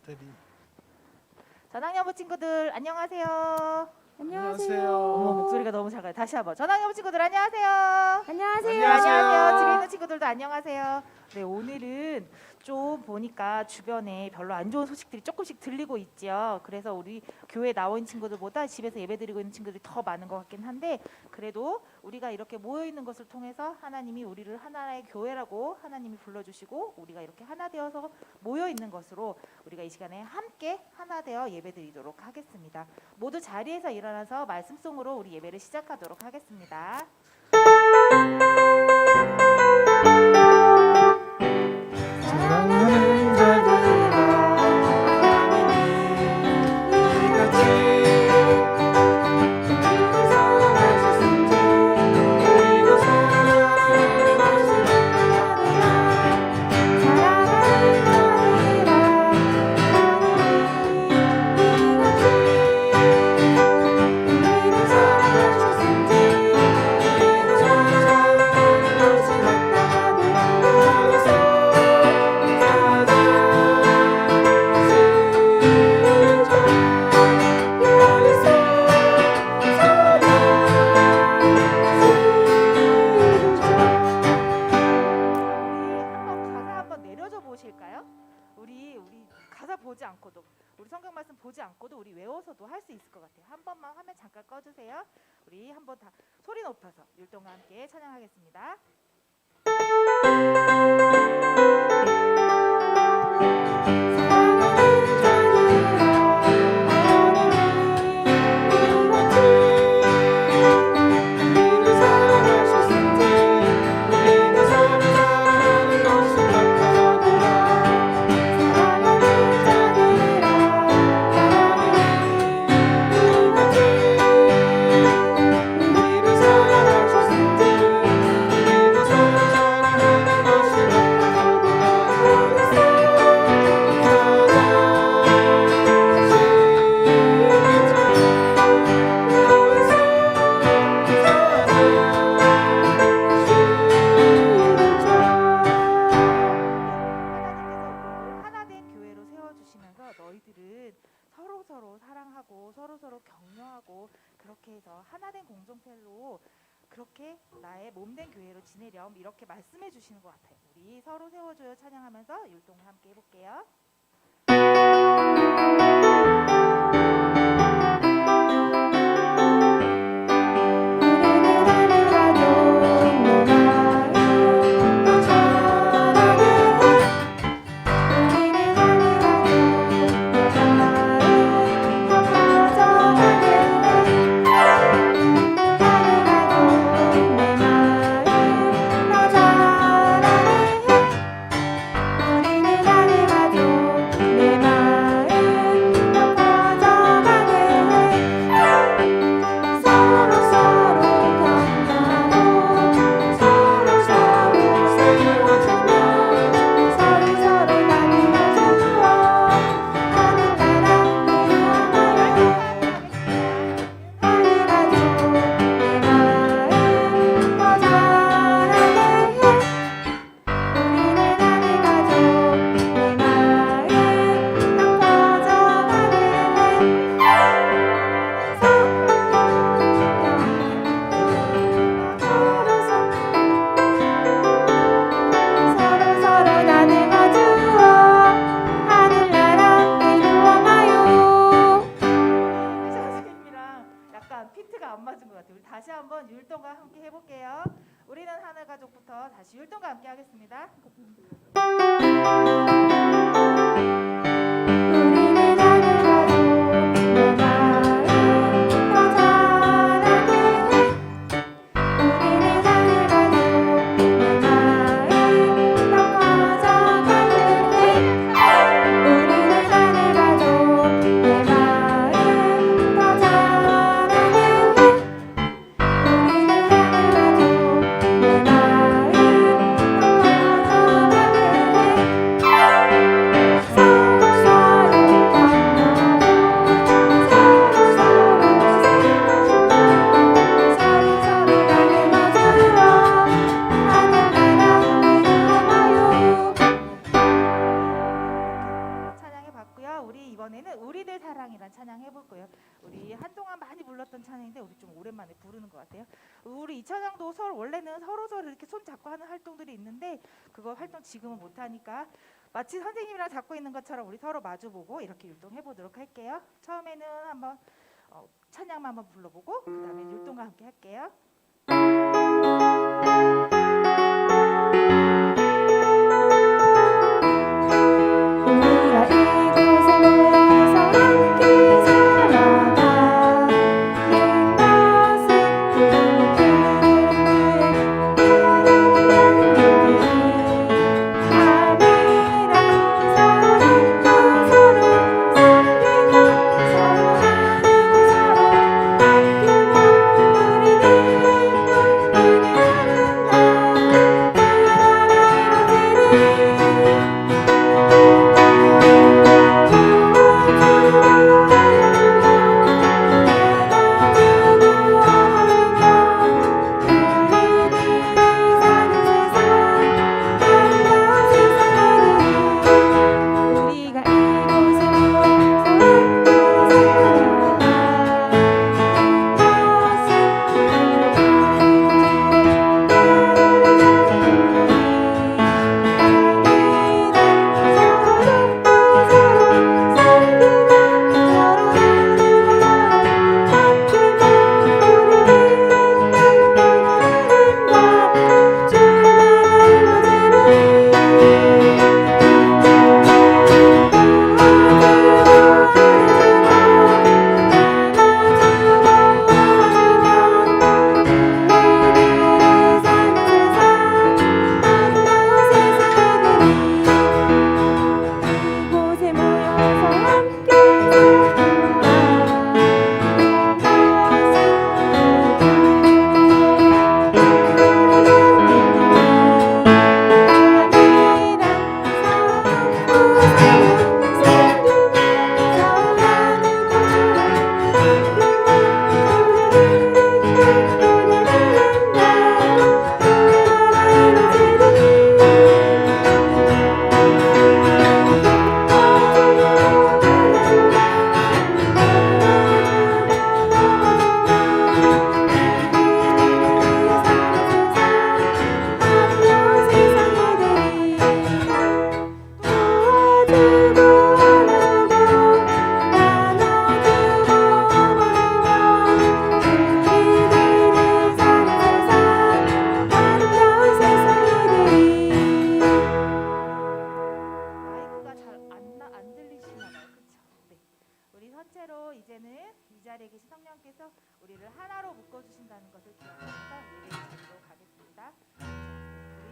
배터리. 전학여부 친구들 안녕하세요. 안녕하세요. 어머, 목소리가 너무 작아요. 다시 한번. 전학여부 친구들 안녕하세요. 안녕하세요. 안녕하세요. 집에 있는 친구들도 안녕하세요. 네, 오늘은 좀 보니까 주변에 별로 안 좋은 소식들이 조금씩 들리고 있죠. 그래서 우리 교회 나와 있는 친구들보다 집에서 예배드리고 있는 친구들이 더 많은 것 같긴 한데, 그래도 우리가 이렇게 모여 있는 것을 통해서 하나님이 우리를 하나의 교회라고 하나님이 불러주시고, 우리가 이렇게 하나 되어서 모여 있는 것으로 우리가 이 시간에 함께 하나 되어 예배드리도록 하겠습니다. 모두 자리에서 일어나서 말씀송으로 우리 예배를 시작하도록 하겠습니다. 사랑하는 자들아, 이같이 우리를 사랑하셨은지 우리도 사랑하는 것을 사랑하는 자들아, 우리를 사랑하셨은지 우리도 사랑하는 것을 우리 가사 보지 않고도, 우리 성경 말씀 보지 않고도 우리 외워서도 할 수 있을 것 같아요. 한 번만 화면 잠깐 꺼주세요. 우리 한번 다 소리 높여서 율동과 함께 찬양하겠습니다. 너희들은 서로 사랑하고 서로 격려하고 그렇게 해서 하나된 공동체로 그렇게 나의 몸된 교회로 지내렴, 이렇게 말씀해 주시는 것 같아요. 우리 서로 세워줘요 찬양하면서 율동을 함께 해볼게요. 다시 한번 율동과 함께 해볼게요. 우리는 하늘 가족부터 다시 율동과 함께 하겠습니다. 우리 이번에는 우리들 사랑이란 찬양 해볼 거예요. 우리 한동안 많이 불렀던 찬양인데 우리 좀 오랜만에 부르는 것 같아요. 우리 이 찬양도 원래는 서로 이렇게 손 잡고 하는 활동들이 있는데 그거 활동 지금은 못 하니까 마치 선생님이랑 잡고 있는 것처럼 우리 서로 마주보고 이렇게 율동해 보도록 할게요. 처음에는 한번 찬양만 한번 불러보고 그 다음에 율동과 함께 할게요. 우리가 이곳에 모여서 함께 살아가는 것은 아니라 서로가 서로 섬기고 서로 나누고 서로 바뀌고 우리는 우리가 이곳에 모여서 이곳에 모여서 함께 마이크가 잘 안 들리시나 봐요. 그렇죠? 네. 우리 전체로 이제는 이 자리에 계신 성령께서 우리를 하나로 묶어 주신다는 것을 기억하면서 예배 드리도록 하겠습니다. 우리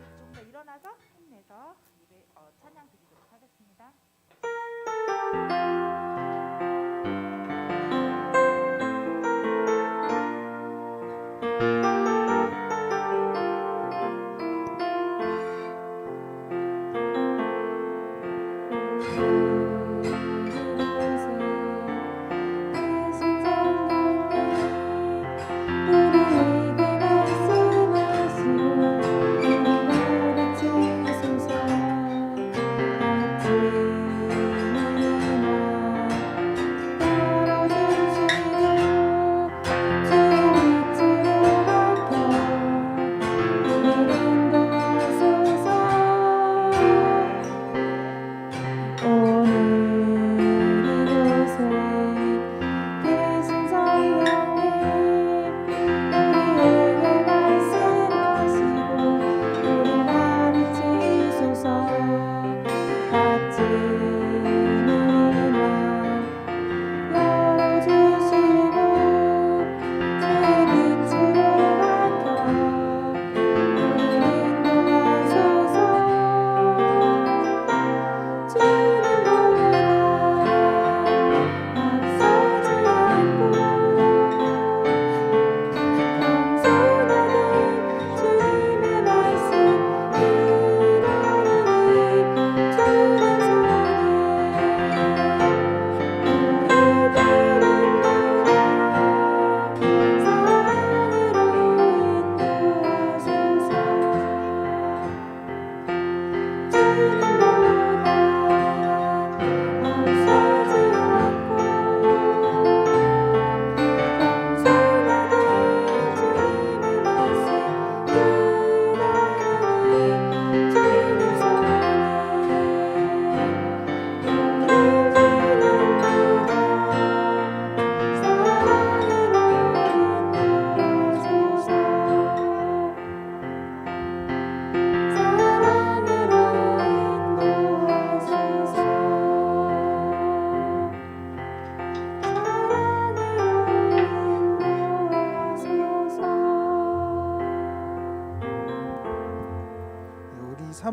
좀 더 일어나서 힘내서 예배 찬양 드리도록 하겠습니다. 우리에게 말씀하시고 우리를 지소서 같이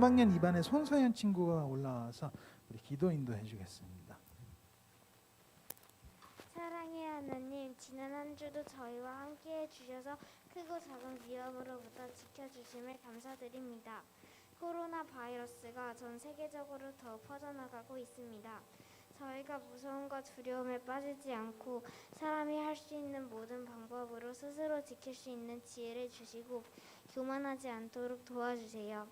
3학년 2반의 손서연 친구가 올라와서 우리 기도 인도해 주겠습니다. 사랑의 하나님, 지난 한 주도 저희와 함께해 주셔서 크고 작은 위험으로부터 지켜주심을 감사드립니다. 코로나 바이러스가 전 세계적으로 더 퍼져나가고 있습니다. 저희가 무서움과 두려움에 빠지지 않고 사람이 할 수 있는 모든 방법으로 스스로 지킬 수 있는 지혜를 주시고 교만하지 않도록 도와주세요.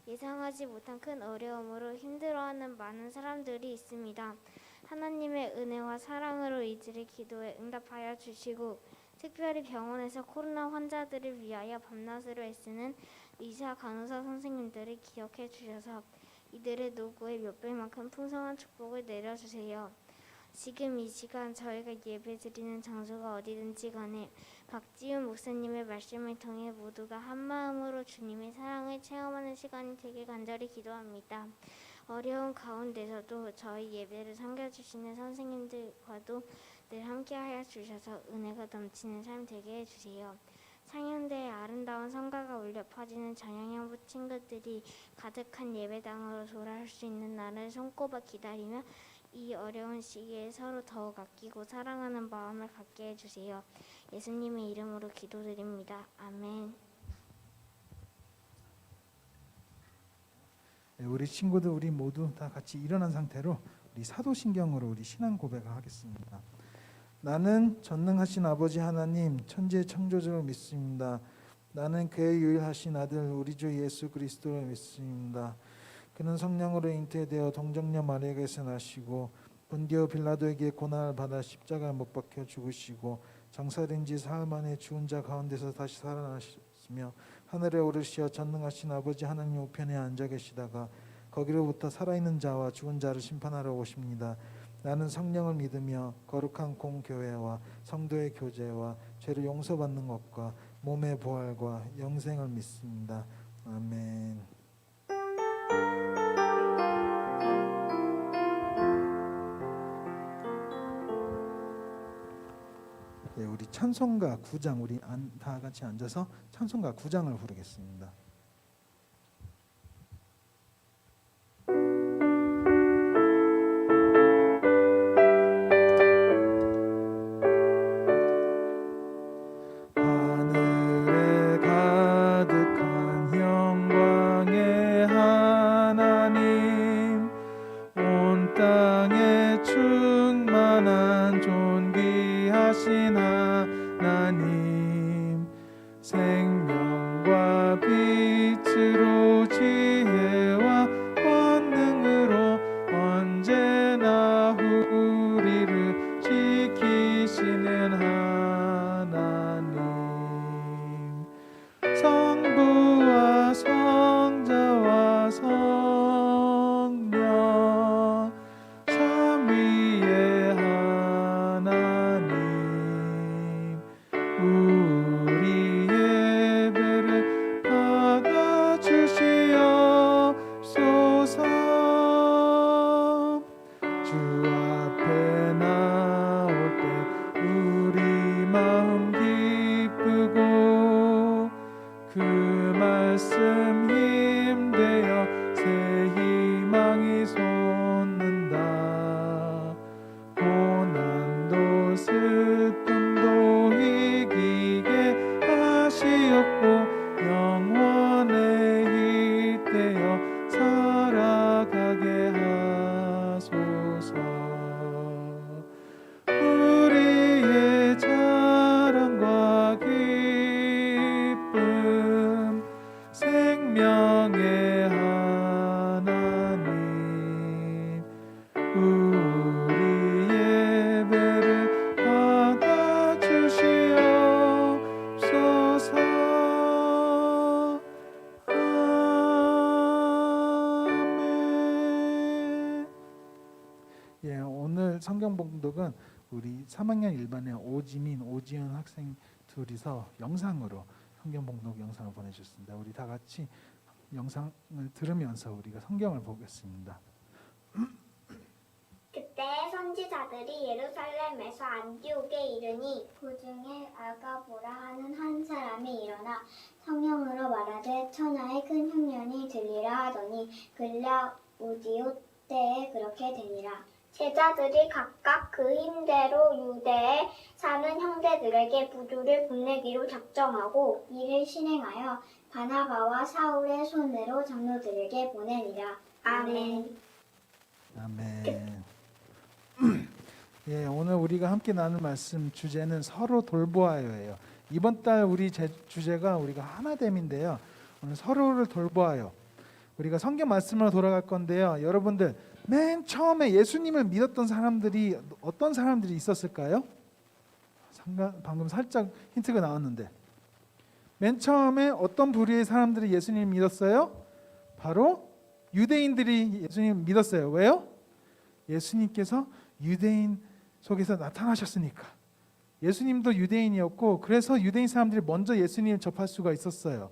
예상하지 못한 큰 어려움으로 힘들어하는 많은 사람들이 있습니다. 하나님의 은혜와 사랑으로 이들의 기도에 응답하여 주시고 특별히 병원에서 코로나 환자들을 위하여 밤낮으로 애쓰는 의사, 간호사 선생님들을 기억해 주셔서 이들의 노고에 몇 배만큼 풍성한 축복을 내려주세요. 지금 이 시간 저희가 예배드리는 장소가 어디든지 간에 박지훈 목사님의 말씀을 통해 모두가 한마음으로 주님의 사랑을 체험하는 시간이 되길 간절히 기도합니다. 어려운 가운데서도 저희 예배를 섬겨주시는 선생님들과도 늘 함께하여 주셔서 은혜가 넘치는 삶 되게 해주세요. 상현대의 아름다운 성가가 울려 퍼지는 전영형부 친구들이 가득한 예배당으로 돌아올 수 있는 날을 손꼽아 기다리며 이 어려운 시기에 서로 더욱 아끼고 사랑하는 마음을 갖게 해주세요. 예수님의 이름으로 기도드립니다. 아멘. 네, 우리 친구들 우리 모두 다 같이 일어난 상태로 우리 사도신경으로 우리 신앙 고백을 하겠습니다. 나는 전능하신 아버지 하나님 천지의 창조주를 믿습니다. 나는 그의 유일하신 아들 우리 주 예수 그리스도를 믿습니다. 그는 성령으로 잉태되어 동정녀 마리아에게서 나시고 본디오 빌라도에게 고난을 받아 십자가에 못 박혀 죽으시고 장사된 지 사흘 만에 죽은 자 가운데서 다시 살아나시며 하늘에 오르시어 전능하신 아버지 하나님 우편에 앉아 계시다가 거기로부터 살아있는 자와 죽은 자를 심판하러 오십니다. 나는 성령을 믿으며 거룩한 공교회와 성도의 교제와 죄를 용서받는 것과 몸의 부활과 영생을 믿습니다. 아멘. 네, 우리 찬송가 9장 우리 다 같이 앉아서 찬송가 9장을 부르겠습니다. 하늘에 가득한 영광의 하나님 온 땅에 충만한 존귀하신 하나님 생명과 빛으로 지혜와 권능으로 언제나 우리를 지키시는 하나님 성부와 성자와 성령 삼위의 하나님 우리 예배를 받아주시옵소서. 주 앞에 나올 때 우리 마음 기쁘고 그 말씀 힘되어 새 희망이 솟는다. 고난도 슬픔도 이기게 하시옵고 영원에 잇대어 살아가게 하소서. 우리의 자랑과 기쁨 생명의 하나님 우리 예배를 받아주시옵소서. 아멘. 예, 오늘 성경 봉독은 우리 3학년 1반의 오지민, 오지연 학생 둘이서 영상으로 성경 봉독 영상을 보내주셨습니다. 우리 다 같이 영상을 들으면서 우리가 성경을 보겠습니다. 그때 선지자들이 예루살렘에서 안디옥에 이르니 그 중에 아가보라 하는 한 사람이 일어나 성령으로 말하되 천하의 큰 흉년이 들리라 하더니 글라우디오 때에 그렇게 되니라. 제자들이 각각 그 힘대로 유대에 사는 형제들에게 부두를 보내기로 작정하고 이를 실행하여 바나바와 사울의 손으로 장로들에게 보내니라. 아멘. 아멘. 예, 오늘 우리가 함께 나눌 말씀 주제는 서로 돌보아요예요. 이번 달 우리 주제가 우리가 하나됨인데요. 오늘 서로를 돌보아요. 우리가 성경 말씀으로 돌아갈 건데요. 여러분들 맨 처음에 예수님을 믿었던 사람들이 어떤 사람들이 있었을까요? 방금 살짝 힌트가 나왔는데 맨 처음에 어떤 부류의 사람들이 예수님을 믿었어요? 바로 유대인들이 예수님을 믿었어요. 왜요? 예수님께서 유대인 속에서 나타나셨으니까. 예수님도 유대인이었고 그래서 유대인 사람들이 먼저 예수님을 접할 수가 있었어요.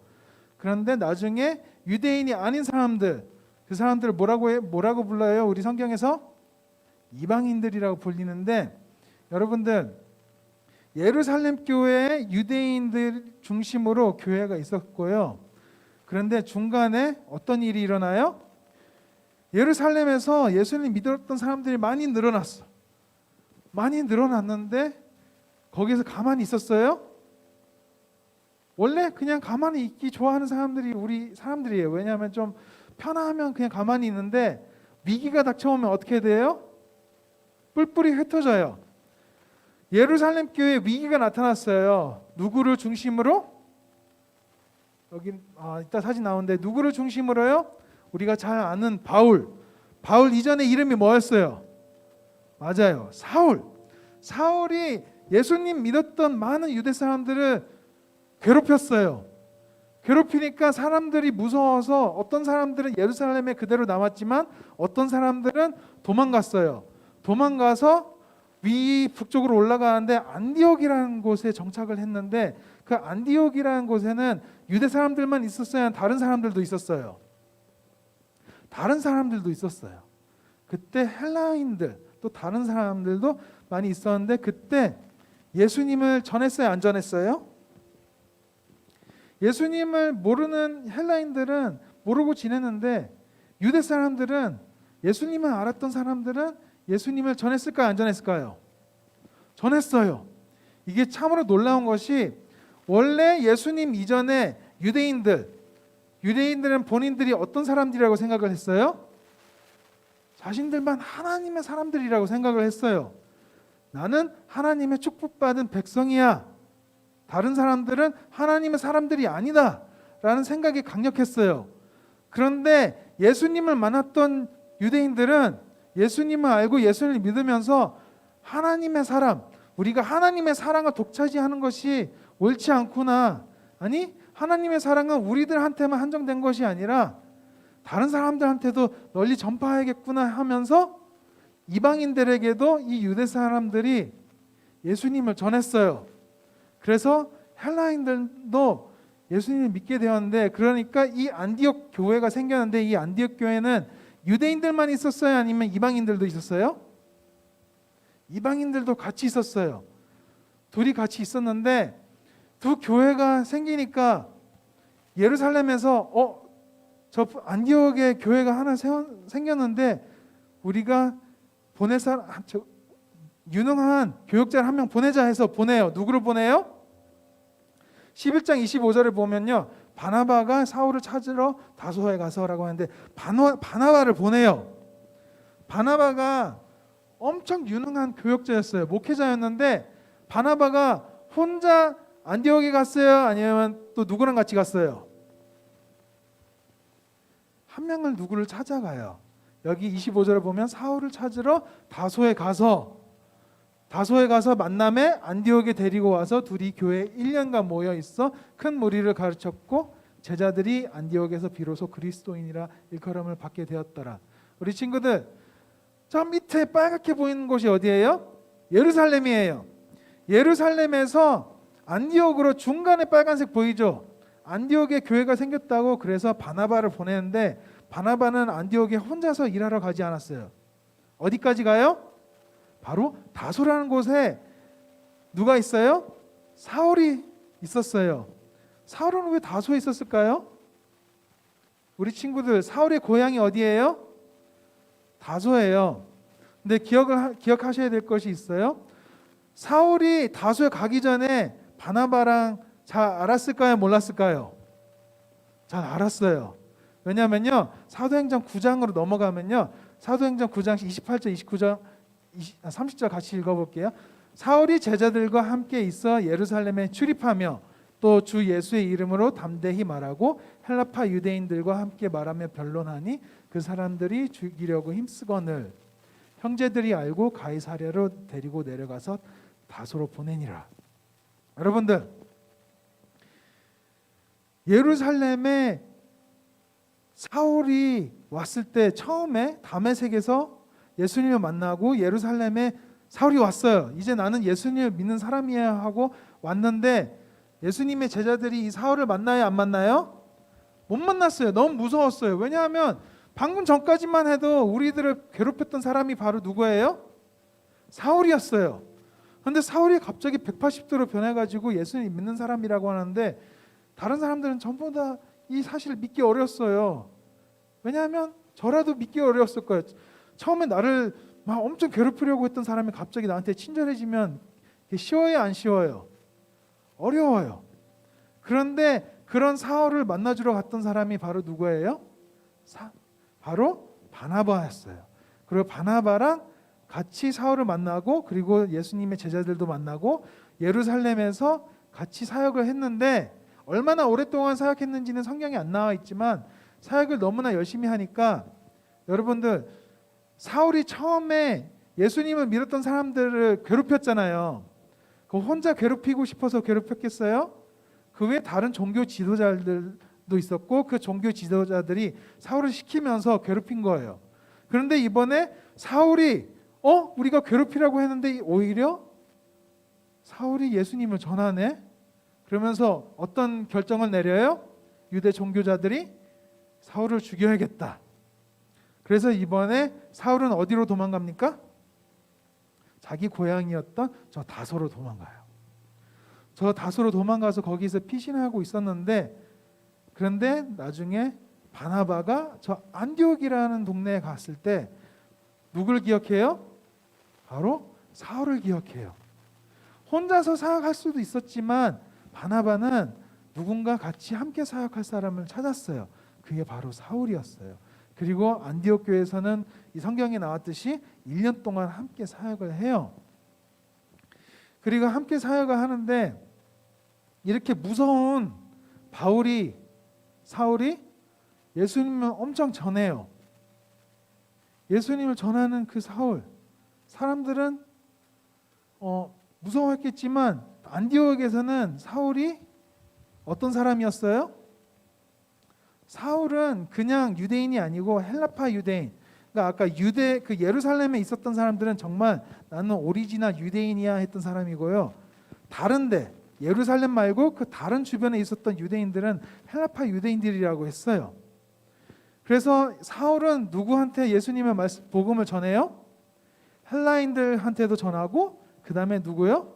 그런데 나중에 유대인이 아닌 사람들, 그 사람들을 뭐라고 불러요? 우리 성경에서 이방인들이라고 불리는데, 여러분들 예루살렘 교회에 유대인들 중심으로 교회가 있었고요. 그런데 중간에 어떤 일이 일어나요? 예루살렘에서 예수님 믿었던 사람들이 많이 늘어났어. 많이 늘어났는데 거기서 가만히 있었어요? 원래 그냥 가만히 있기 좋아하는 사람들이 우리 사람들이에요. 왜냐하면 좀 편하면 그냥 가만히 있는데 위기가 닥쳐오면 어떻게 돼요? 뿔뿔이 흩어져요. 예루살렘 교회에 위기가 나타났어요. 누구를 중심으로? 여기 이따 사진 나오는데 누구를 중심으로요? 우리가 잘 아는 바울 이전에 이름이 뭐였어요? 맞아요, 사울. 사울이 예수님 믿었던 많은 유대 사람들을 괴롭혔어요. 괴롭히니까 사람들이 무서워서 어떤 사람들은 예루살렘에 그대로 남았지만 어떤 사람들은 도망갔어요. 도망가서 북쪽으로 올라가는데 안디옥이라는 곳에 정착을 했는데 그 안디옥이라는 곳에는 유대 사람들만 있었어요? 다른 사람들도 있었어요? 다른 사람들도 있었어요. 그때 헬라인들 또 다른 사람들도 많이 있었는데 그때 예수님을 전했어요? 안 전했어요? 예수님을 모르는 헬라인들은 모르고 지냈는데 유대 사람들은 예수님을 알았던 사람들은 예수님을 전했을까요? 안 전했을까요? 전했어요. 이게 참으로 놀라운 것이 원래 예수님 이전에 유대인들은 본인들이 어떤 사람들이라고 생각을 했어요? 자신들만 하나님의 사람들이라고 생각을 했어요. 나는 하나님의 축복받은 백성이야. 다른 사람들은 하나님의 사람들이 아니다 라는 생각이 강력했어요. 그런데 예수님을 만났던 유대인들은 예수님을 알고 예수님을 믿으면서 하나님의 사람, 우리가 하나님의 사랑을 독차지하는 것이 옳지 않구나. 아니, 하나님의 사랑은 우리들한테만 한정된 것이 아니라 다른 사람들한테도 널리 전파해야겠구나 하면서 이방인들에게도 이 유대 사람들이 예수님을 전했어요. 그래서 헬라인들도 예수님을 믿게 되었는데, 그러니까 이 안디옥 교회가 생겼는데 이 안디옥 교회는 유대인들만 있었어요? 아니면 이방인들도 있었어요? 이방인들도 같이 있었어요. 둘이 같이 있었는데 두 교회가 생기니까 예루살렘에서 저 안디옥에 교회가 하나 생겼는데 우리가 보낼 사람, 유능한 교역자를 한 명 보내자 해서 보내요. 누구를 보내요? 11장 25절을 보면요, 바나바가 사울을 찾으러 다소에 가서라고 하는데 바나바를 보내요. 바나바가 엄청 유능한 교역자였어요. 목회자였는데 바나바가 혼자 안디옥에 갔어요? 아니면 또 누구랑 같이 갔어요? 한 명을 누구를 찾아가요. 여기 25절을 보면 사울을 찾으러 다소에 가서 만남에 안디옥에 데리고 와서 둘이 교회에 1년간 모여 있어 큰 무리를 가르쳤고 제자들이 안디옥에서 비로소 그리스도인이라 일컬음을 받게 되었더라. 우리 친구들, 저 밑에 빨갛게 보이는 곳이 어디예요? 예루살렘이에요. 예루살렘에서 안디옥으로 중간에 빨간색 보이죠? 안디옥에 교회가 생겼다고 그래서 바나바를 보내는데 바나바는 안디옥에 혼자서 일하러 가지 않았어요. 어디까지 가요? 바로 다소라는 곳에 누가 있어요? 사울이 있었어요. 사울은 왜 다소에 있었을까요? 우리 친구들, 사울의 고향이 어디예요? 다소예요. 근데 기억하셔야 될 것이 있어요. 사울이 다소에 가기 전에 바나바랑 잘 알았을까요? 몰랐을까요? 잘 알았어요. 왜냐하면요, 사도행전 9장으로 넘어가면요, 사도행전 9장 28절, 29절, 30절 같이 읽어볼게요. 사울이 제자들과 함께 있어 예루살렘에 출입하며 또 주 예수의 이름으로 담대히 말하고 헬라파 유대인들과 함께 말하며 변론하니 그 사람들이 죽이려고 힘쓰거늘 형제들이 알고 가이사랴로 데리고 내려가서 다소로 보내니라. 여러분들, 예루살렘에 사울이 왔을 때 처음에 다메섹에서 예수님을 만나고 예루살렘에 사울이 왔어요. 이제 나는 예수님을 믿는 사람이야 하고 왔는데 예수님의 제자들이 이 사울을 만나요, 안 만나요? 못 만났어요. 너무 무서웠어요. 왜냐하면 방금 전까지만 해도 우리들을 괴롭혔던 사람이 바로 누구예요? 사울이었어요. 그런데 사울이 갑자기 180도로 변해가지고 예수님 믿는 사람이라고 하는데 다른 사람들은 전부 다 이 사실을 믿기 어려웠어요. 왜냐하면 저라도 믿기 어려웠을 거예요. 처음에 나를 막 엄청 괴롭히려고 했던 사람이 갑자기 나한테 친절해지면 쉬워요, 안 쉬워요? 어려워요. 그런데 그런 사울을 만나주러 갔던 사람이 바로 누구예요? 바로 바나바였어요. 그리고 바나바랑 같이 사울을 만나고 그리고 예수님의 제자들도 만나고 예루살렘에서 같이 사역을 했는데 얼마나 오랫동안 사역했는지는 성경에 안 나와 있지만 사역을 너무나 열심히 하니까 여러분들, 사울이 처음에 예수님을 믿었던 사람들을 괴롭혔잖아요. 그 혼자 괴롭히고 싶어서 괴롭혔겠어요? 그 외에 다른 종교 지도자들도 있었고 그 종교 지도자들이 사울을 시키면서 괴롭힌 거예요. 그런데 이번에 사울이 우리가 괴롭히라고 했는데 오히려 사울이 예수님을 전하네? 그러면서 어떤 결정을 내려요? 유대 종교자들이 사울을 죽여야겠다. 그래서 이번에 사울은 어디로 도망갑니까? 자기 고향이었던 저 다소로 도망가요. 저 다소로 도망가서 거기서 피신하고 있었는데 그런데 나중에 바나바가 저 안디옥이라는 동네에 갔을 때 누굴 기억해요? 바로 사울을 기억해요. 혼자서 사역할 수도 있었지만 바나바는 누군가 같이 함께 사역할 사람을 찾았어요. 그게 바로 사울이었어요. 그리고 안디옥 교회에서는 이 성경에 나왔듯이 1년 동안 함께 사역을 해요. 그리고 함께 사역을 하는데 이렇게 무서운 사울이 예수님을 엄청 전해요. 예수님을 전하는 그 사울, 사람들은 무서워했겠지만 안디옥에서는 사울이 어떤 사람이었어요? 사울은 그냥 유대인이 아니고 헬라파 유대인. 그러니까 아까 그 예루살렘에 있었던 사람들은 정말 나는 오리지널 유대인이야 했던 사람이고요. 다른데 예루살렘 말고 그 다른 주변에 있었던 유대인들은 헬라파 유대인들이라고 했어요. 그래서 사울은 누구한테 예수님의 복음을 전해요? 헬라인들한테도 전하고 그 다음에 누구요?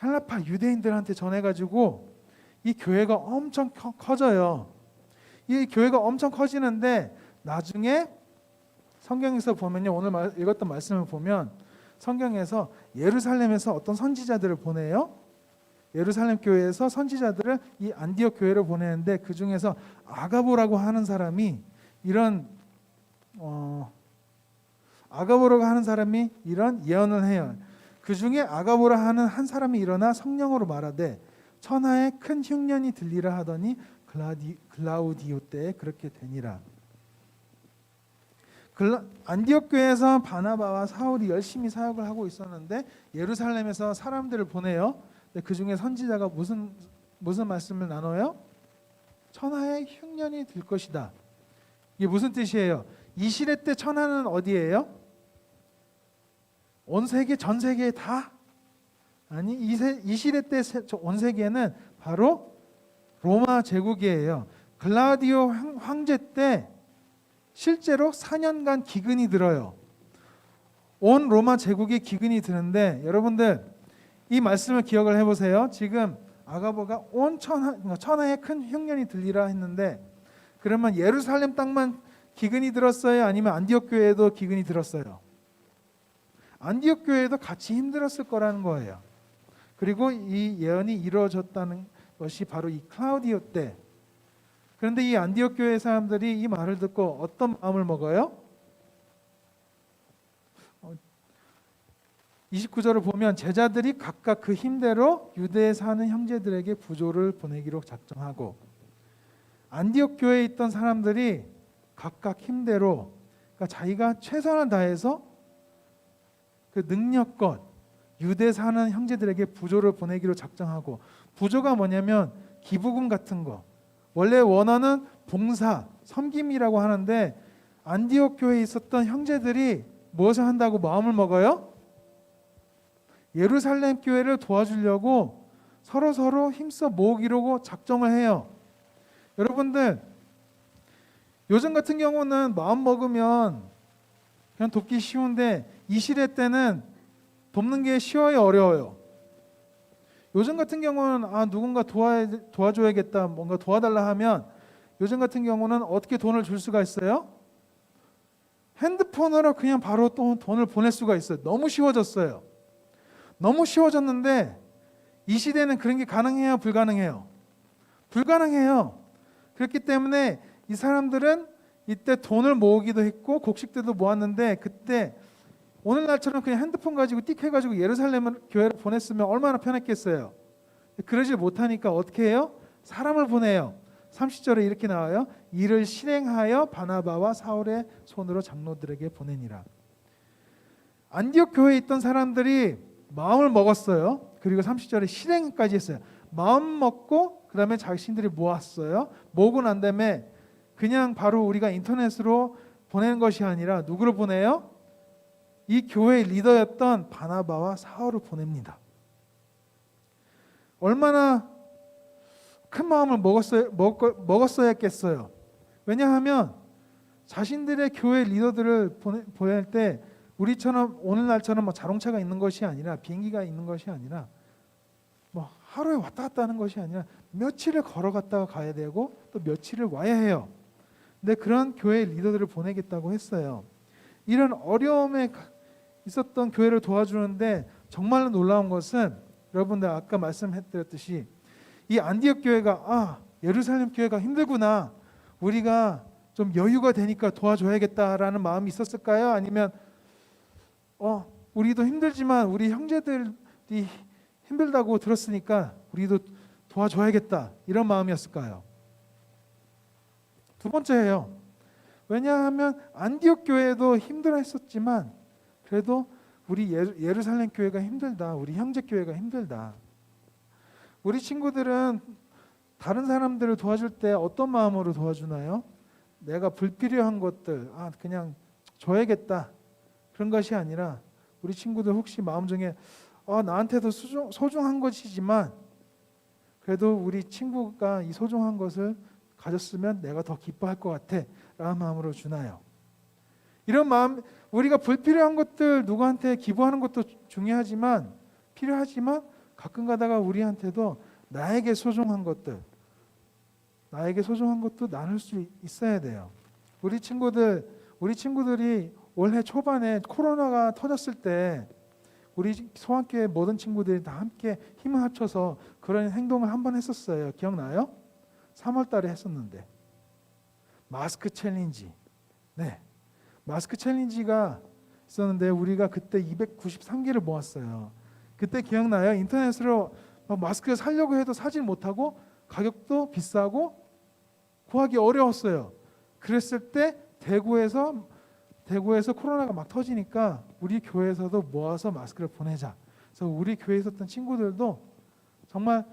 헬라파 유대인들한테 전해가지고 이 교회가 엄청 커져요. 이 교회가 엄청 커지는데 나중에 성경에서 보면요, 오늘 읽었던 말씀을 보면 성경에서 예루살렘에서 어떤 선지자들을 보내요. 예루살렘 교회에서 선지자들을 이 안디옥 교회로 보내는데 그 중에서 아가보라고 하는 사람이 이런 예언을 해요. 그 중에 아가보라 하는 한 사람이 일어나 성령으로 말하되 천하에 큰 흉년이 들리라 하더니 글라우디오 때에 그렇게 되니라. 안디옥 교회에서 바나바와 사울이 열심히 사역을 하고 있었는데 예루살렘에서 사람들을 보내요. 그 중에 선지자가 무슨 말씀을 나눠요? 천하에 흉년이 들 것이다. 이게 무슨 뜻이에요? 이 시대 때 천하는 어디예요? 온 세계, 전 세계에 다? 아니, 이 시대 때 온 세계는 바로 로마 제국이에요. 글라디오 황제 때 실제로 4년간 기근이 들어요. 온 로마 제국의 기근이 드는데 여러분들 이 말씀을 기억을 해보세요. 지금 아가보가 온 천하에 큰 흉년이 들리라 했는데 그러면 예루살렘 땅만 기근이 들었어요? 아니면 안디옥 교회에도 기근이 들었어요? 안디옥 교회에도 같이 힘들었을 거라는 거예요. 그리고 이 예언이 이루어졌다는 것이 바로 이 클라우디오 때. 그런데 이 안디옥 교회 사람들이 이 말을 듣고 어떤 마음을 먹어요? 29절을 보면 제자들이 각각 그 힘대로 유대에 사는 형제들에게 부조를 보내기로 작정하고 안디옥 교회에 있던 사람들이 각각 힘대로 그러니까 자기가 최선을 다해서 그 능력껏 유대 사는 형제들에게 부조를 보내기로 작정하고 부조가 뭐냐면 기부금 같은 거 원래 원어는 봉사, 섬김이라고 하는데 안디옥 교회에 있었던 형제들이 무엇을 한다고 마음을 먹어요? 예루살렘 교회를 도와주려고 서로 힘써 모으기로 작정을 해요. 여러분들 요즘 같은 경우는 마음 먹으면 그냥 돕기 쉬운데 이 시대 때는 돕는 게 쉬워요, 어려워요? 요즘 같은 경우는 누군가 도와줘야겠다, 뭔가 도와달라 하면 요즘 같은 경우는 어떻게 돈을 줄 수가 있어요? 핸드폰으로 그냥 바로 또 돈을 보낼 수가 있어요. 너무 쉬워졌어요. 너무 쉬워졌는데 이 시대는 그런 게 가능해요, 불가능해요? 불가능해요. 그렇기 때문에 이 사람들은 이때 돈을 모으기도 했고 곡식 때도 모았는데 그때 오늘날처럼 그냥 핸드폰 가지고 띡 해가지고 예루살렘 교회를 보냈으면 얼마나 편했겠어요. 그러지 못하니까 어떻게 해요? 사람을 보내요. 30절에 이렇게 나와요. 이를 실행하여 바나바와 사울의 손으로 장로들에게 보내니라. 안디옥 교회에 있던 사람들이 마음을 먹었어요. 그리고 30절에 실행까지 했어요. 마음 먹고 그 다음에 자신들이 모았어요. 모으고 난 다음에 그냥 바로 우리가 인터넷으로 보내는 것이 아니라 누구를 보내요? 이 교회의 리더였던 바나바와 사울을 보냅니다. 얼마나 큰 마음을 먹었어야겠어요. 왜냐하면 자신들의 교회 리더들을 보낼 때 우리처럼 오늘날처럼 뭐 자동차가 있는 것이 아니라 비행기가 있는 것이 아니라 뭐 하루에 왔다 갔다 하는 것이 아니라 며칠을 걸어갔다가 가야 되고 또 며칠을 와야 해요. 근데 그런 교회 리더들을 보내겠다고 했어요. 이런 어려움에 있었던 교회를 도와주는데 정말로 놀라운 것은 여러분들 아까 말씀드렸듯이 이 안디옥 교회가 예루살렘 교회가 힘들구나, 우리가 좀 여유가 되니까 도와줘야겠다라는 마음이 있었을까요? 아니면 우리도 힘들지만 우리 형제들이 힘들다고 들었으니까 우리도 도와줘야겠다 이런 마음이었을까요? 두 번째예요. 왜냐하면 안디옥 교회도 힘들어했었지만 그래도 우리 예루살렘 교회가 힘들다, 우리 형제 교회가 힘들다. 우리 친구들은 다른 사람들을 도와줄 때 어떤 마음으로 도와주나요? 내가 불필요한 것들 그냥 줘야겠다 그런 것이 아니라 우리 친구들 혹시 마음 중에 나한테도 소중한 것이지만 그래도 우리 친구가 이 소중한 것을 가졌으면 내가 더 기뻐할 것 같아 라는 마음으로 주나요? 이런 마음, 우리가 불필요한 것들 누구한테 기부하는 것도 중요하지만 필요하지만 가끔 가다가 우리한테도 나에게 소중한 것도 나눌 수 있어야 돼요. 우리 친구들이 올해 초반에 코로나가 터졌을 때 우리 소환교회 모든 친구들이 다 함께 힘을 합쳐서 그런 행동을 한번 했었어요. 기억나요? 3월 달에 했었는데 마스크 챌린지. 네, 마스크 챌린지가 있었는데 우리가 그때 293개를 모았어요. 그때 기억나요? 인터넷으로 마스크를 사려고 해도 사질 못하고 가격도 비싸고 구하기 어려웠어요. 그랬을 때 대구에서 코로나가 막 터지니까 우리 교회에서도 모아서 마스크를 보내자. 그래서 우리 교회에 있었던 친구들도 정말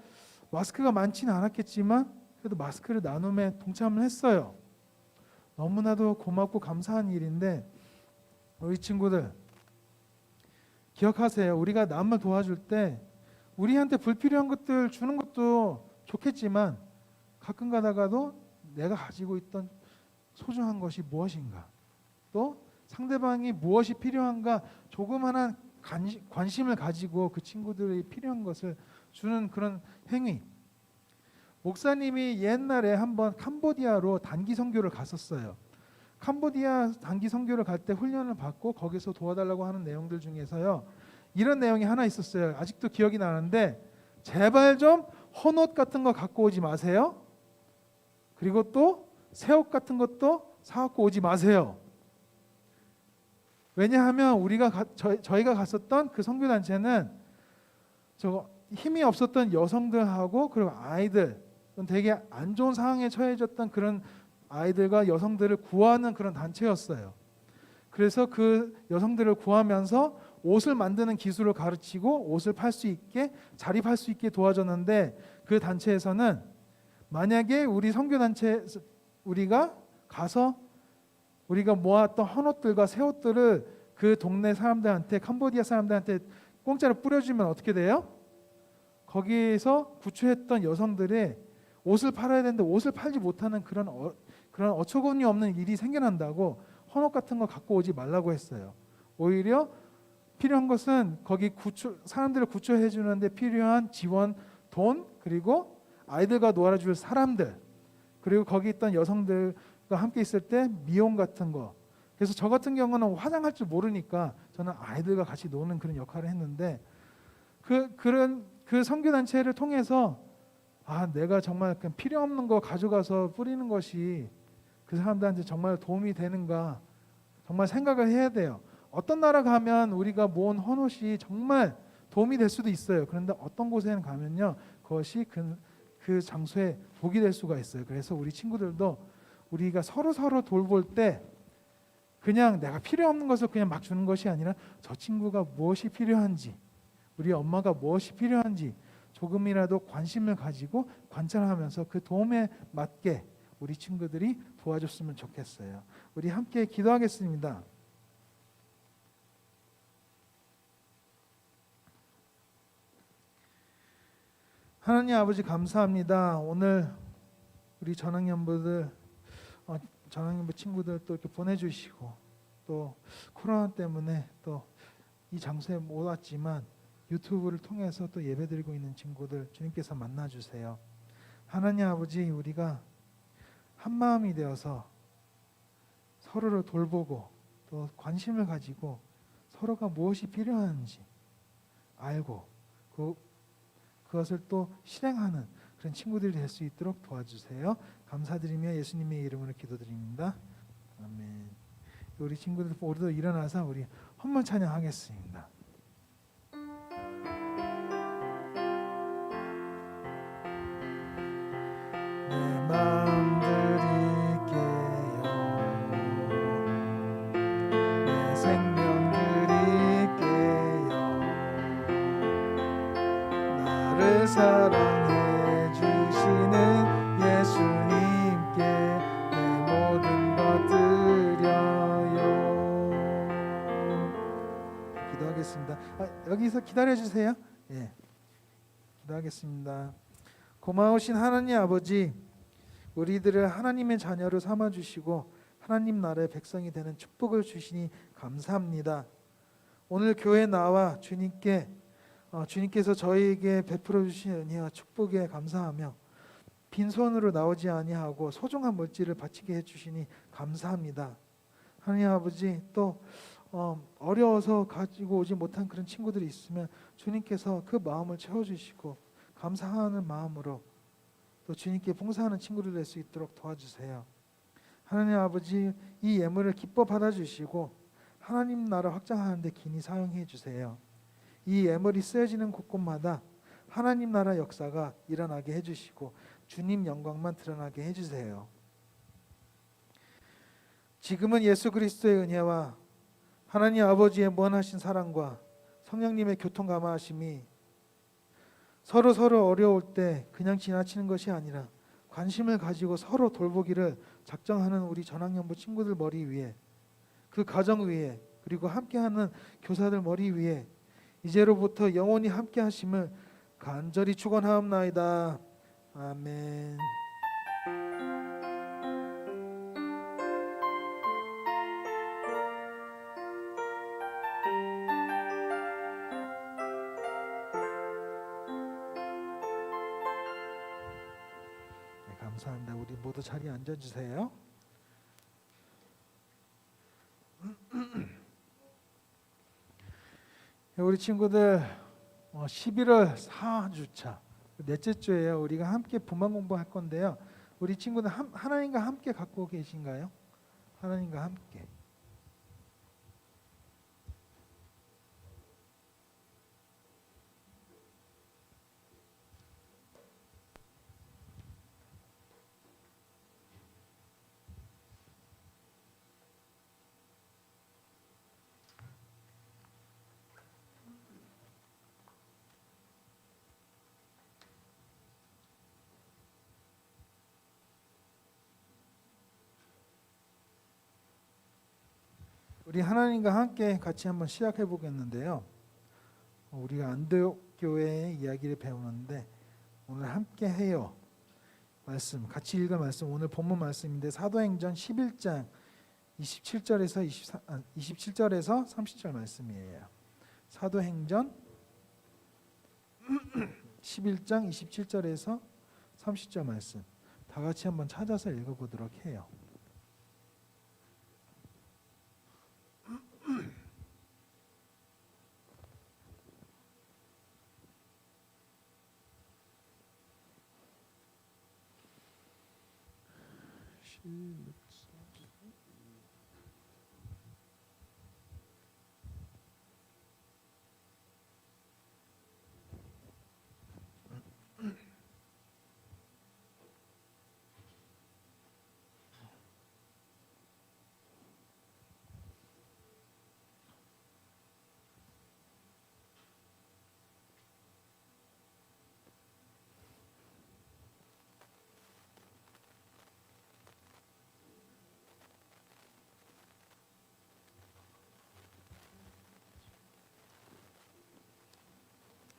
마스크가 많지는 않았겠지만 그래도 마스크를 나눔에 동참을 했어요. 너무나도 고맙고 감사한 일인데 우리 친구들 기억하세요. 우리가 남을 도와줄 때 우리한테 불필요한 것들 주는 것도 좋겠지만 가끔 가다가도 내가 가지고 있던 소중한 것이 무엇인가, 또 상대방이 무엇이 필요한가 조그마한 관심을 가지고 그 친구들이 필요한 것을 주는 그런 행위. 목사님이 옛날에 한번 캄보디아로 단기 선교를 갔었어요. 캄보디아 단기 선교를 갈 때 훈련을 받고 거기서 도와달라고 하는 내용들 중에서요, 이런 내용이 하나 있었어요. 아직도 기억이 나는데, 제발 좀 헌옷 같은 거 갖고 오지 마세요. 그리고 또 새 옷 같은 것도 사갖고 오지 마세요. 왜냐하면 저희가 갔었던 그 선교 단체는 힘이 없었던 여성들하고 그리고 아이들, 되게 안 좋은 상황에 처해졌던 그런 아이들과 여성들을 구하는 그런 단체였어요. 그래서 그 여성들을 구하면서 옷을 만드는 기술을 가르치고 옷을 팔 수 있게, 자립할 수 있게 도와줬는데, 그 단체에서는 만약에 우리 선교 단체 우리가 가서 우리가 모았던 헌옷들과 새 옷들을 그 동네 사람들한테, 캄보디아 사람들한테 공짜로 뿌려주면 어떻게 돼요? 거기에서 구출했던 여성들의 옷을 팔아야 되는데 옷을 팔지 못하는 그런 어처구니 없는 일이 생겨난다고 헌옷 같은 거 갖고 오지 말라고 했어요. 오히려 필요한 것은 거기 사람들을 구출해 주는데 필요한 지원, 돈, 그리고 아이들과 놀아줄 사람들, 그리고 거기 있던 여성들과 함께 있을 때 미용 같은 거. 그래서 저 같은 경우는 화장할 줄 모르니까 저는 아이들과 같이 노는 그런 역할을 했는데, 그 선교 단체를 통해서 내가 정말 필요 없는 거 가져가서 뿌리는 것이 그 사람들한테 정말 도움이 되는가 정말 생각을 해야 돼요. 어떤 나라 가면 우리가 모은 헌옷이 정말 도움이 될 수도 있어요. 그런데 어떤 곳에는 가면요, 그것이 그 장소에 독이 될 수가 있어요. 그래서 우리 친구들도 우리가 서로 돌볼 때 그냥 내가 필요 없는 것을 그냥 막 주는 것이 아니라 저 친구가 무엇이 필요한지, 우리 엄마가 무엇이 필요한지 조금이라도 관심을 가지고 관찰하면서 그 도움에 맞게 우리 친구들이 도와줬으면 좋겠어요. 우리 함께 기도하겠습니다. 하나님 아버지, 감사합니다. 오늘 우리 전학년부 친구들 또 이렇게 보내주시고, 또 코로나 때문에 또 이 장소에 못 왔지만 유튜브를 통해서 또 예배드리고 있는 친구들 주님께서 만나주세요. 하나님 아버지, 우리가 한 마음이 되어서 서로를 돌보고 또 관심을 가지고 서로가 무엇이 필요한지 알고 그것을 또 실행하는 그런 친구들이 될 수 있도록 도와주세요. 감사드리며 예수님의 이름으로 기도드립니다. 아멘. 우리 친구들 모두 일어나서 우리 헌물 찬양하겠습니다. 내 마음 드릴게요. 내 생명 드릴게요. 나를 사랑해 주시는 예수님께 내 모든 것 드려요. 기도하겠습니다. 여기서 기다려 주세요. 예, 기도하겠습니다. 고마우신 하나님 아버지, 우리들을 하나님의 자녀로 삼아주시고 하나님 나라의 백성이 되는 축복을 주시니 감사합니다. 오늘 교회 나와 주님께서 저희에게 베풀어 주신 은혜와 축복에 감사하며 빈손으로 나오지 아니하고 소중한 물질을 바치게 해주시니 감사합니다. 하나님 아버지, 또 어려워서 가지고 오지 못한 그런 친구들이 있으면 주님께서 그 마음을 채워주시고 감사하는 마음으로 또 주님께 봉사하는 친구들 될 수 있도록 도와주세요. 하나님 아버지, 이 예물을 기뻐 받아주시고 하나님 나라 확장하는 데 기니 사용해 주세요. 이 예물이 쓰여지는 곳곳마다 하나님 나라 역사가 일어나게 해주시고 주님 영광만 드러나게 해주세요. 지금은 예수 그리스도의 은혜와 하나님 아버지의 무한하신 사랑과 성령님의 교통감화하심이 서로 어려울 때 그냥 지나치는 것이 아니라 관심을 가지고 서로 돌보기를 작정하는 우리 전학년부 친구들 머리 위에, 그 가정 위에, 그리고 함께하는 교사들 머리 위에 이제로부터 영원히 함께 하심을 간절히 축원하옵나이다. 아멘. 모두 자리에 앉아주세요. 우리 친구들 11월 4주차 넷째 주에요. 우리가 함께 분만 공부할 건데요. 우리 친구들 하나님과 함께 갖고 계신가요? 하나님과 함께. 우리 하나님과 함께 같이 한번 시작해 보겠는데요. 우리가 안디옥 교회의 이야기를 배우는데 오늘 함께 해요. 말씀 같이 읽을 말씀 오늘 본문 말씀인데 사도행전 11장 27절에서 30절 말씀이에요. 사도행전 11장 27절에서 30절 말씀 다 같이 한번 찾아서 읽어보도록 해요.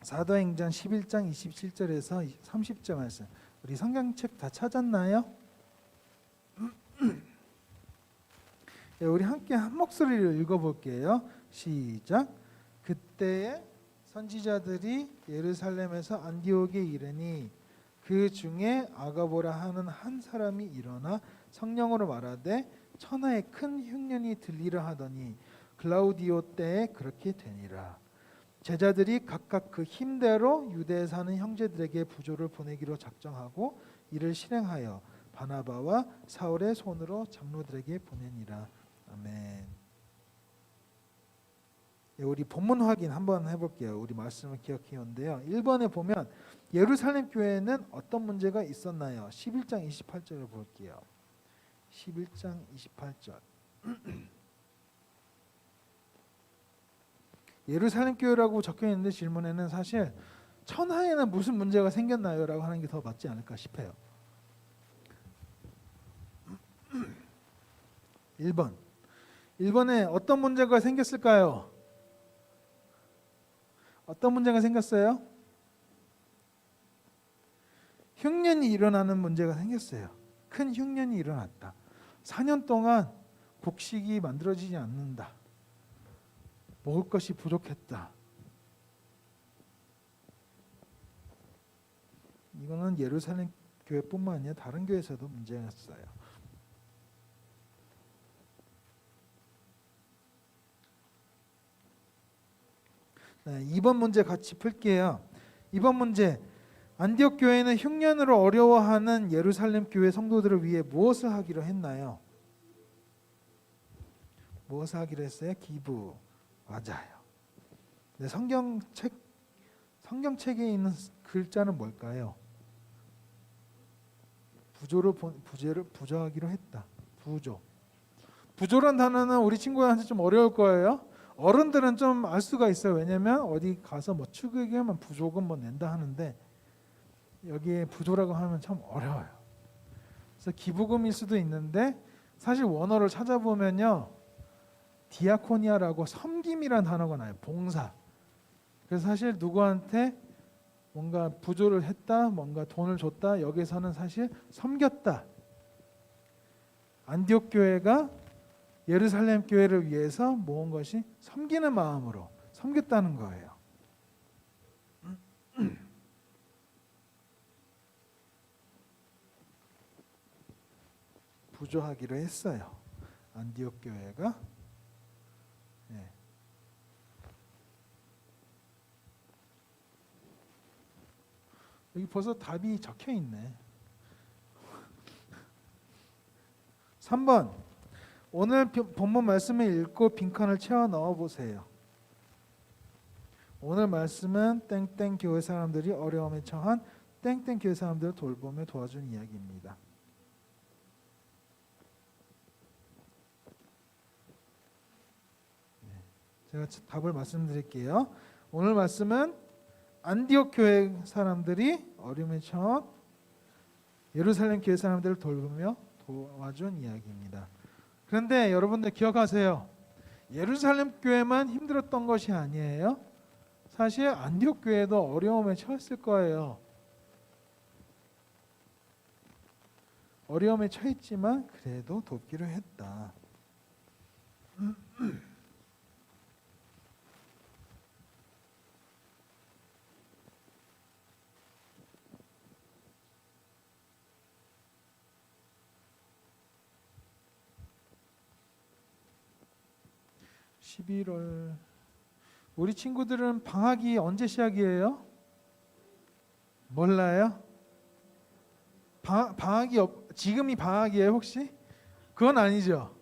사도행전 11장 27절에서 30절 말씀. 우리 성경책 다 찾았나요? 네, 우리 함께 한 목소리로 읽어볼게요. 시작. 그때에 선지자들이 예루살렘에서 안디옥에 이르니 그 중에 아가보라 하는 한 사람이 일어나 성령으로 말하되 천하에 큰 흉년이 들리라 하더니 글라우디오 때에 그렇게 되니라. 제자들이 각각 그 힘대로 유대에 사는 형제들에게 부조를 보내기로 작정하고 이를 실행하여 바나바와 사울의 손으로 장로들에게 보내니라. 아멘. 우리 본문 확인 한번 해볼게요. 우리 말씀을 기억해온데요. 1번에 보면 예루살렘 교회에는 어떤 문제가 있었나요? 11장 28절을 볼게요. 11장 28절. 예루살렘 교회라고 적혀있는데 질문에는 사실 천하에는 무슨 문제가 생겼나요? 라고 하는 게 더 맞지 않을까 싶어요. 1번에 어떤 문제가 생겼을까요? 어떤 문제가 생겼어요? 흉년이 일어나는 문제가 생겼어요. 큰 흉년이 일어났다. 4년 동안 곡식이 만들어지지 않는다. 먹을 것이 부족했다. 이거는 예루살렘 교회뿐만 아니라 다른 교회에서도 문제였어요. 네, 2번 문제 같이 풀게요. 2번 문제. 안디옥 교회는 흉년으로 어려워하는 예루살렘 교회 성도들을 위해 무엇을 하기로 했나요? 무엇을 하기로 했어요? 기부. 맞아요. 네, 성경책에 있는 글자는 뭘까요? 부조하기로 했다. 부조란 단어는 우리 친구한테 좀 어려울 거예요. 어른들은 좀 알 수가 있어요. 왜냐면 어디 가서 뭐 축의금만 부조금 뭐 낸다 하는데 여기에 부조라고 하면 참 어려워요. 그래서 기부금일 수도 있는데 사실 원어를 찾아보면요. 디아코니아라고 섬김이라는 단어가 나요. 봉사. 그래서 사실 누구한테 뭔가 부조를 했다, 뭔가 돈을 줬다, 여기서는 사실 섬겼다. 안디옥 교회가 예루살렘 교회를 위해서 모은 것이 섬기는 마음으로 섬겼다는 거예요. 부조하기로 했어요. 안디옥 교회가. 예. 여기 벌써 답이 적혀 있네. 3번. 오늘 본문 말씀을 읽고 빈칸을 채워 넣어 보세요. 오늘 말씀은 땡땡 교회 사람들이 어려움에 처한 땡땡 교회 사람들을 돌보며 도와준 이야기입니다. 제가 답을 말씀드릴게요. 오늘 말씀은 안디옥 교회 사람들이 어려움에 처한 예루살렘 교회 사람들을 돌보며 도와준 이야기입니다. 그런데 여러분들 기억하세요. 예루살렘 교회만 힘들었던 것이 아니에요. 사실 안디옥 교회도 어려움에 처했을 거예요. 어려움에 처했지만 그래도 돕기로 했다. 11월 우리 친구들은 방학이 언제 시작이에요? 몰라요? 방학이 지금이 방학이에요 혹시? 그건 아니죠.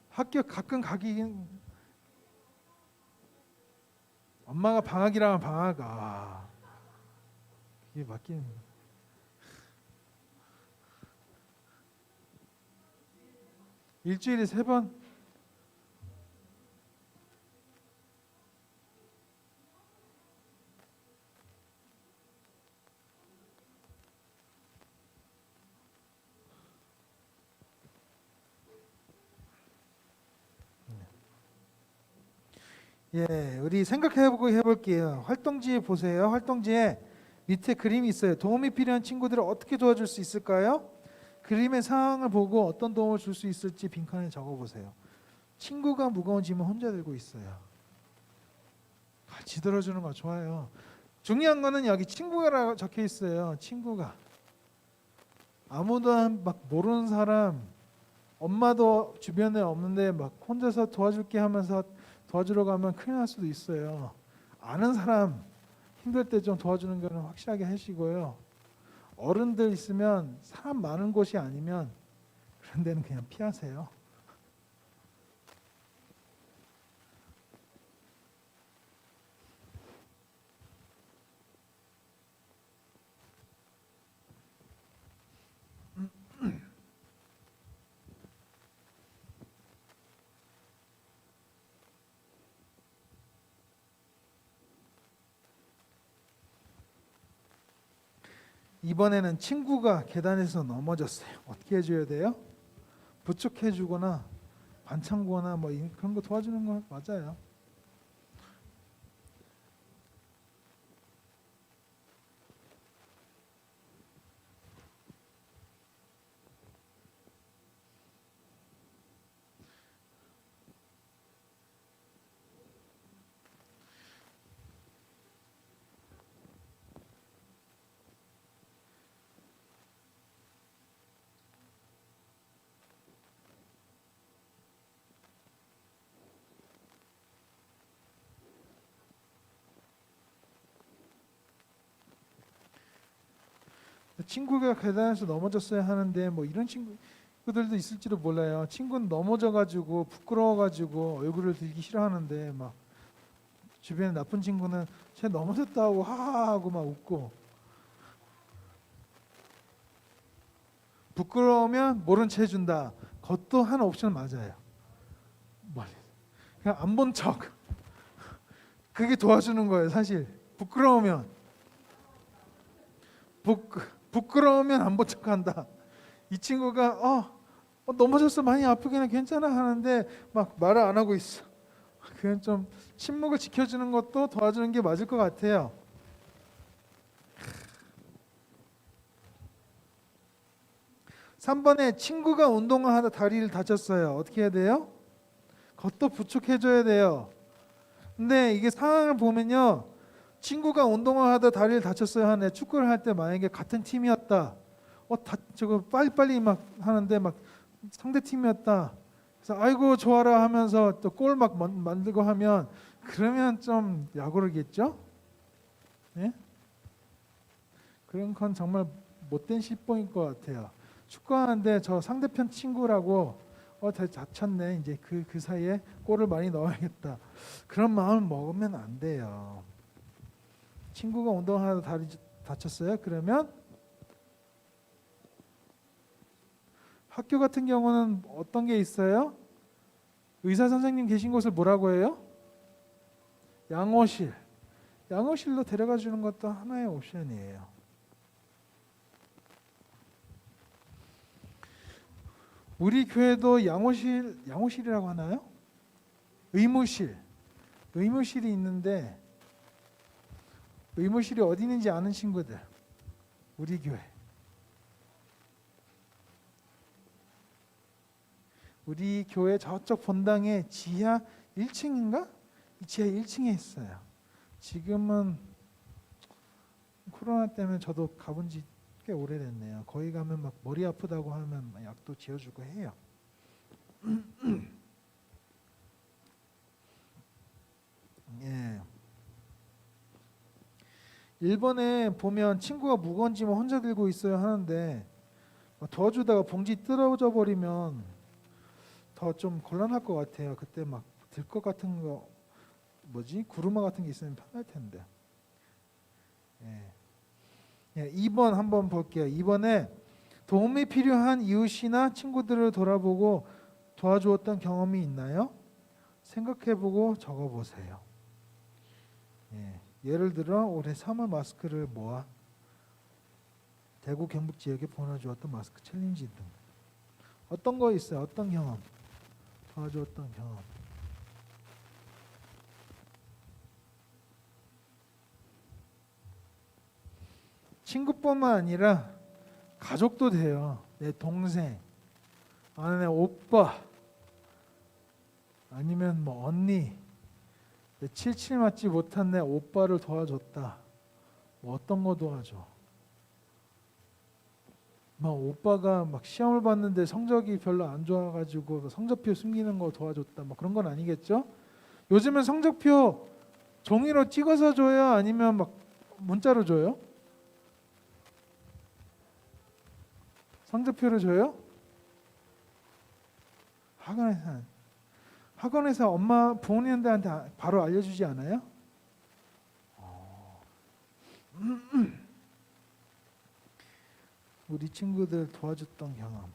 학교 가끔 가긴 엄마가 방학이라면 방학 이게 맞긴 일주일에 3번 예, 우리 생각해보고 해볼게요. 활동지에 보세요. 활동지에 밑에 그림이 있어요. 도움이 필요한 친구들을 어떻게 도와줄 수 있을까요? 그림의 상황을 보고 어떤 도움을 줄 수 있을지 빈칸에 적어보세요. 친구가 무거운 짐을 혼자 들고 있어요. 같이 들어주는 거 좋아요. 중요한 거는 여기 친구가 적혀 있어요. 친구가 아무도 막 모르는 사람, 엄마도 주변에 없는데 막 혼자서 도와줄게 하면서 도와주러 가면 큰일 날 수도 있어요. 아는 사람 힘들 때 좀 도와주는 거는 확실하게 하시고요. 어른들 있으면 사람 많은 곳이 아니면 그런 데는 그냥 피하세요. 이번에는 친구가 계단에서 넘어졌어요. 어떻게 해줘야 돼요? 부축해주거나 반창고나 뭐 그런 거 도와주는 거 맞아요. 친구가 계단에서 넘어졌어야 하는데 뭐 이런 친구들도 있을지도 몰라요. 친구는 넘어져가지고 부끄러워가지고 얼굴을 들기 싫어하는데 막 주변에 나쁜 친구는 쟤 넘어졌다고 하하하고 막 웃고 부끄러우면 모른 체 해준다. 그것도 한 옵션 맞아요. 그냥 안 본 척. 그게 도와주는 거예요 사실. 부끄러우면 안 본 척한다. 이 친구가 넘어졌어 많이 아프긴 해 괜찮아 하는데 막 말을 안 하고 있어. 그냥 좀 침묵을 지켜주는 것도 도와주는 게 맞을 것 같아요. 3번에 친구가 운동을 하다 다리를 다쳤어요. 어떻게 해야 돼요? 그것도 부축해줘야 돼요. 근데 이게 상황을 보면요. 친구가 운동을 하다 다리를 다쳤어요 하네. 축구를 할 때 만약에 같은 팀이었다. 저거 빨리빨리 막 하는데 막 상대 팀이었다. 그래서 아이고 좋아라 하면서 또 골 막 만들고 하면 그러면 좀 야구르겠죠? 예? 그런 건 정말 못된 시범일 것 같아요. 축구하는데 저 상대편 친구라고 다쳤네. 이제 그 사이에 골을 많이 넣어야겠다. 그런 마음 먹으면 안 돼요. 친구가 운동하다 다리 다쳤어요. 그러면 학교 같은 경우는 어떤 게 있어요? 의사 선생님 계신 곳을 뭐라고 해요? 양호실. 양호실로 데려가 주는 것도 하나의 옵션이에요. 우리 교회도 양호실이라고 하나요? 의무실이 있는데 의무실이 어디 있는지 아는 친구들, 우리 교회. 우리 교회 저쪽 본당에 지하 1층인가? 지하 1층에 있어요. 지금은 코로나 때문에 저도 가본 지 꽤 오래됐네요. 거기 가면 막 머리 아프다고 하면 약도 지어주고 해요. 예. 일본에 보면 친구가 무거운 짐을 혼자 들고 있어야 하는데 도와주다가 봉지 떨어져 버리면 더 좀 곤란할 것 같아요. 그때 막 들 것 같은 거 구루마 같은 게 있으면 편할 텐데. 예. 예, 2번 한번 볼게요. 2번에 도움이 필요한 이웃이나 친구들을 돌아보고 도와주었던 경험이 있나요? 생각해보고 적어보세요. 예, 예를 들어 올해 3월 마스크를 모아 대구 경북 지역에 보내주었던 마스크 챌린지 등 어떤 거 있어요? 어떤 경험? 도와주었던 경험. 친구뿐만 아니라 가족도 돼요. 내 동생, 내 오빠, 아니면 뭐 언니, 내 칠칠 맞지 못한 내 오빠를 도와줬다. 뭐 어떤 거 도와줘? 막 오빠가 막 시험을 봤는데 성적이 별로 안 좋아가지고 성적표 숨기는 거 도와줬다. 뭐 그런 건 아니겠죠? 요즘은 성적표 종이로 찍어서 줘요? 아니면 막 문자로 줘요? 성적표를 줘요? 학원에서 엄마 부모님들한테 바로 알려주지 않아요? 우리 친구들 도와줬던 경험.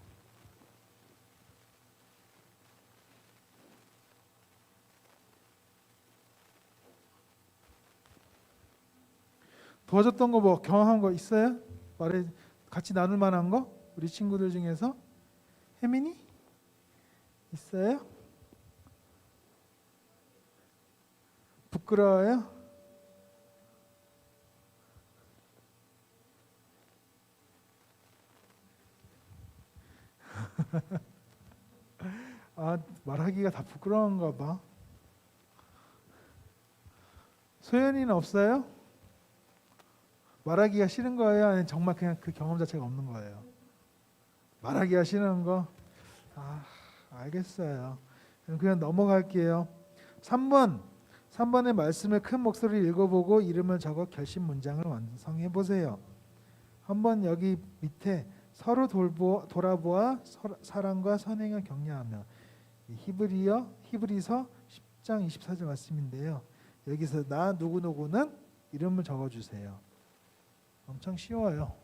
도와줬던 거 뭐 경험한 거 있어요? 같이 나눌 만한 거? 우리 친구들 중에서 혜민이 있어요? 부끄러워요? 말하기가 다 부끄러운가 봐. 소연이는 없어요? 말하기가 싫은 거예요? 아니면 정말 그냥 그 경험 자체가 없는 거예요? 말하기가 싫은 거? 알겠어요. 그냥 넘어갈게요. 3번의 말씀을 큰 목소리로 읽어보고 이름을 적어 결심 문장을 완성해 보세요. 한번 여기 밑에 서로 돌아보아 사랑과 선행을 격려하며, 히브리서 10장 24절 말씀인데요. 여기서 나 누구누구는 이름을 적어주세요. 엄청 쉬워요.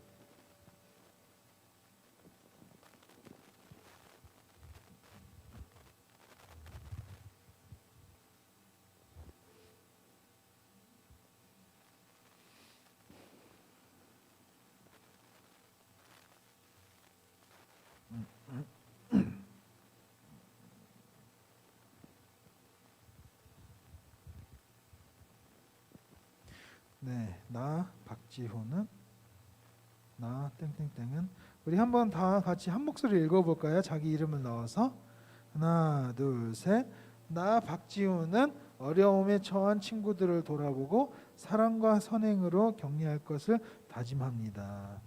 네, 나 박지호는, 나 땡땡땡은. 우리 한번 다 같이 한 목소리 읽어볼까요? 자기 이름을 넣어서. 하나, 둘, 셋. 나 박지호는 어려움에 처한 친구들을 돌아보고 사랑과 선행으로 격려할 것을 다짐합니다.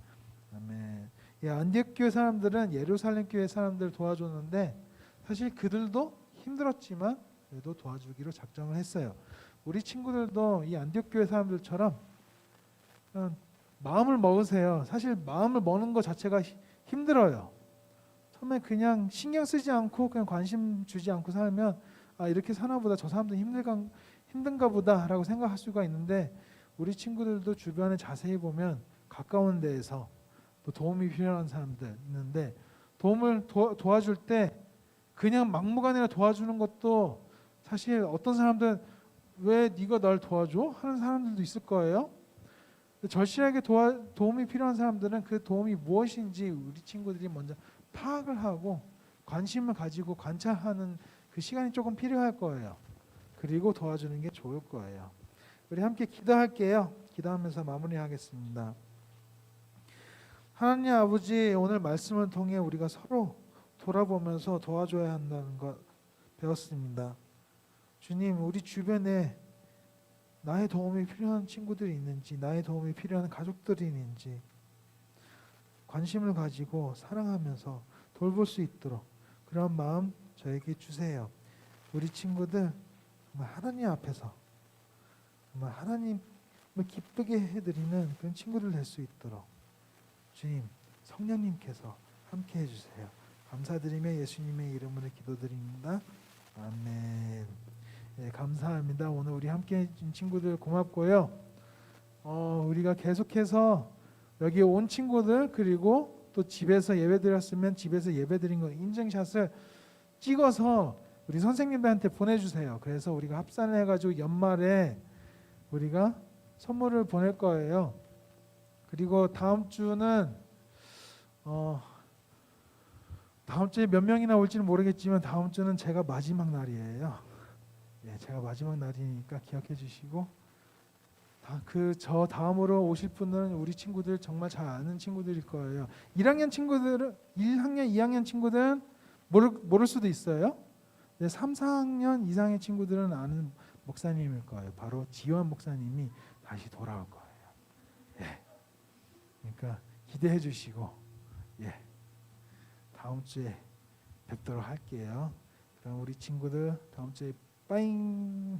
그다음에 안디옥 교회 사람들은 예루살렘 교회 사람들을 도와줬는데 사실 그들도 힘들었지만 그래도 도와주기로 작정을 했어요. 우리 친구들도 이 안디옥 교회 사람들처럼 마음을 먹으세요. 사실 마음을 먹는 것 자체가 힘들어요. 처음에 그냥 신경 쓰지 않고 그냥 관심 주지 않고 살면 이렇게 사나 보다, 저 사람도 힘든가 보다라고 생각할 수가 있는데, 우리 친구들도 주변에 자세히 보면 가까운 데에서 또 도움이 필요한 사람들 있는데, 도움을 도와줄 때 그냥 막무가내로 도와주는 것도 사실 어떤 사람들은 왜 네가 날 도와줘? 하는 사람들도 있을 거예요. 절실하게 도움이 필요한 사람들은 그 도움이 무엇인지 우리 친구들이 먼저 파악을 하고 관심을 가지고 관찰하는 그 시간이 조금 필요할 거예요. 그리고 도와주는 게 좋을 거예요. 우리 함께 기도할게요. 기도하면서 마무리하겠습니다. 하나님 아버지, 오늘 말씀을 통해 우리가 서로 돌아보면서 도와줘야 한다는 것 배웠습니다. 주님, 우리 주변에 나의 도움이 필요한 친구들이 있는지, 나의 도움이 필요한 가족들이 있는지 관심을 가지고 사랑하면서 돌볼 수 있도록 그런 마음 저에게 주세요. 우리 친구들 정말 하나님 앞에서 정말 하나님을 기쁘게 해드리는 그런 친구들 될 수 있도록 주님, 성령님께서 함께 해주세요. 감사드리며 예수님의 이름으로 기도드립니다. 아멘. 네, 감사합니다. 오늘 우리 함께 해준 친구들 고맙고요. 우리가 계속해서 여기 온 친구들, 그리고 또 집에서 예배드렸으면 집에서 예배드린 거 인증샷을 찍어서 우리 선생님들한테 보내주세요. 그래서 우리가 합산을 해가지고 연말에 우리가 선물을 보낼 거예요. 그리고 다음 주는 다음 주에 몇 명이나 올지는 모르겠지만 다음 주는 제가 마지막 날이에요. 예, 제가 마지막 날이니까 기억해 주시고, 저 다음으로 오실 분들은 우리 친구들 정말 잘 아는 친구들일 거예요. 1학년 친구들은 1학년, 2학년 친구들은 모를 수도 있어요. 3, 4학년 이상의 친구들은 아는 목사님일 거예요. 바로 지원 목사님이 다시 돌아올 거예요. 예. 그러니까 기대해 주시고, 예, 다음 주에 뵙도록 할게요. 그럼 우리 친구들 다음 주에 빠잉.